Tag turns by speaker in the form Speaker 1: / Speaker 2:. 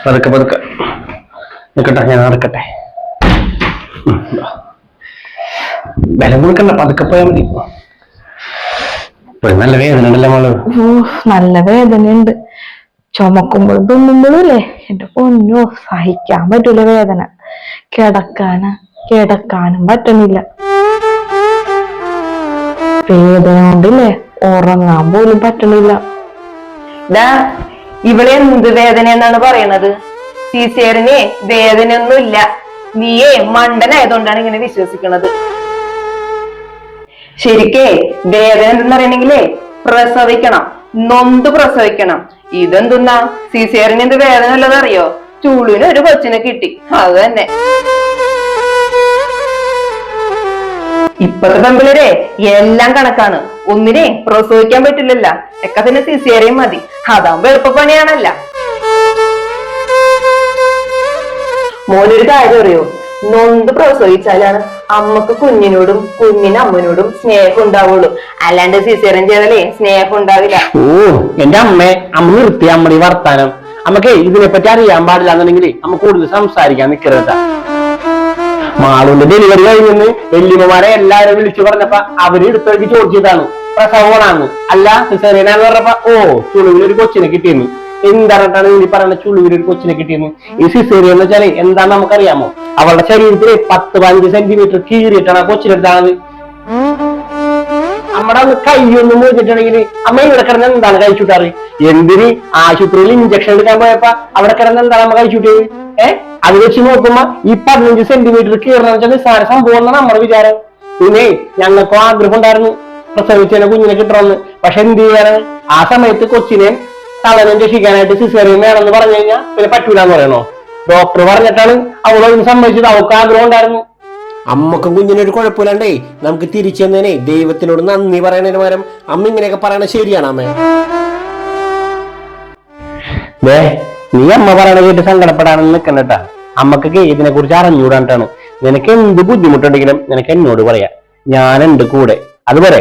Speaker 1: പതുക്കെ പതുക്കെ നിൽക്കട്ടെ, ഞാൻ നടക്കട്ടെ. ബലം കൊടുക്കണ്ട, പതുക്കെ പോയാൽ മതി. നല്ല വേദന ഉണ്ടല്ലോ മോള്.
Speaker 2: നല്ല വേദനയുണ്ട്. ചുമക്കുമ്പോഴും തുമ്മുമ്പോഴും അല്ലേ എന്റെ പൊന്നോ, സഹിക്കാൻ പറ്റൂല വേദന. കിടക്കാനും പറ്റുന്നില്ല. വേദന കൊണ്ടില്ലേ ഉറങ്ങാൻ പോലും പറ്റണില്ല.
Speaker 3: ഇവിടെ എന്ത് വേദന എന്നാണ് പറയണത്? സിസേറിയന് വേദനയൊന്നുമില്ല. നീയേ മണ്ടനായതുകൊണ്ടാണ് ഇങ്ങനെ വിശ്വസിക്കണത്. ശരിക്കേ വേദന എന്തെന്ന് പറയണെങ്കിലേ പ്രസവിക്കണം, നൊന്ത് പ്രസവിക്കണം. ഇതെന്തുന്നാ സിസേറിയന് എന്ത് വേദന ഉള്ളത് അറിയോ? ചൂളിന് ഒരു കൊച്ചിനെ കിട്ടി, അത് തന്നെ. ഇപ്പത്തെ പെമ്പിളരെ എല്ലാം കണക്കാണ്. ഒന്നിനെ പ്രസവിക്കാൻ പറ്റില്ലല്ല, ഒക്കെ തന്നെ സിസേറിയൻ മതി. അതാകുമ്പോ എളുപ്പപ്പണിയാണല്ല. മോനൊരു കാര്യം അറിയോ? നൊന്ത് പ്രസവിച്ചാലാണ് അമ്മക്ക് കുഞ്ഞിനോടും കുഞ്ഞിന് അമ്മനോടും സ്നേഹം ഉണ്ടാവുള്ളൂ. അല്ലാണ്ട് സിസേറിയൻ ചെയ്താലേ സ്നേഹം ഉണ്ടാവില്ല.
Speaker 1: എന്റെ അമ്മ നിർത്തി അമ്മയുടെ വർത്താനം. നമുക്ക് ഇതിനെപ്പറ്റി അറിയാൻ പാടില്ല എന്നുണ്ടെങ്കിൽ നമ്മ കൂടുതൽ സംസാരിക്കാൻ നിൽക്കരുത്. മാളുവിന്റെ ഡെലിവറി കഴിഞ്ഞെന്ന് വല്യമ്മമാരെ എല്ലാവരും വിളിച്ചു പറഞ്ഞപ്പോ അവര് എടുത്തൊഴുക്കി ചോദിച്ചതാണ് പ്രസവമാണെന്ന്. അല്ല സിസേറിയനാന്ന് പറഞ്ഞപ്പോ ചുളുവിലൊരു കൊച്ചിനെ കിട്ടിയെന്ന്. എന്തായിട്ടാണ് ഈ പറയുന്ന ചുളുവിലൊരു കൊച്ചിനെ കിട്ടിയെന്ന്? ഈ സിസേറിയൻ എന്ന് വെച്ചാല് എന്താന്ന് നമുക്കറിയാമോ? അവളുടെ ശരീരത്തില് 10-15 സെന്റിമീറ്റർ കീറിയിട്ടാണ് ആ കൊച്ചിനെടുത്താണത്. നമ്മുടെ ഒന്ന് കൈയൊന്നും മുറിഞ്ഞിട്ടുണ്ടെങ്കിൽ അമ്മ ഇവിടെ കിടന്ന് എന്താണ് കഴിച്ചുട്ടാറ്? എന്തിന് ആശുപത്രിയിൽ ഇഞ്ചക്ഷൻ എടുക്കാൻ പോയപ്പോ അവിടെ കിടന്ന് എന്താണ് അമ്മ കഴിച്ചുട്ടത്? അത് വെച്ച് നോക്കുമ്പോ ഈ 15 സെന്റിമീറ്റർ കീറണം വെച്ചാൽ നിസ്സാര സംഭവം എന്നാണ് നമ്മുടെ വിചാരം. പിന്നെ ഞങ്ങൾക്കും ആഗ്രഹം ഉണ്ടായിരുന്നു പ്രസവിച്ചതിനെ കുഞ്ഞിനെ കിട്ടണമെന്ന്. പക്ഷെ എന്ത് ചെയ്യാനാണ്? ആ സമയത്ത് കൊച്ചിനെ തളനം രക്ഷിക്കാനായിട്ട് സിസേറിയൻ വേണമെന്ന് പറഞ്ഞു കഴിഞ്ഞാൽ പിന്നെ പറ്റൂലെന്ന് പറയണോ? ഡോക്ടർ പറഞ്ഞിട്ടാണ് അവളൊന്നും സമ്മതിച്ചത്. അവൾക്ക് ആഗ്രഹം ഉണ്ടായിരുന്നു.
Speaker 4: അമ്മക്കും കുഞ്ഞിനൊരു കുഴപ്പമില്ലാണ്ടേ നമുക്ക് തിരിച്ചു തന്നേനെ ദൈവത്തിനോട് നന്ദി പറയണതിന് പകരം അമ്മ ഇങ്ങനെയൊക്കെ പറയണത് ശരിയാണ് അമ്മേ?
Speaker 1: നീ അമ്മ പറയണ കേട്ട് സങ്കടപ്പെടാണെന്ന് നിൽക്കണ്ടട്ടാ. അമ്മക്കൊക്കെ ഇതിനെ കുറിച്ച് അറിഞ്ഞുകൂടാണ്ടാണ്. നിനക്ക് എന്ത് ബുദ്ധിമുട്ടുണ്ടെങ്കിലും നിനക്ക് എന്നോട് പറയാം, ഞാനുണ്ട് കൂടെ. അതുപോലെ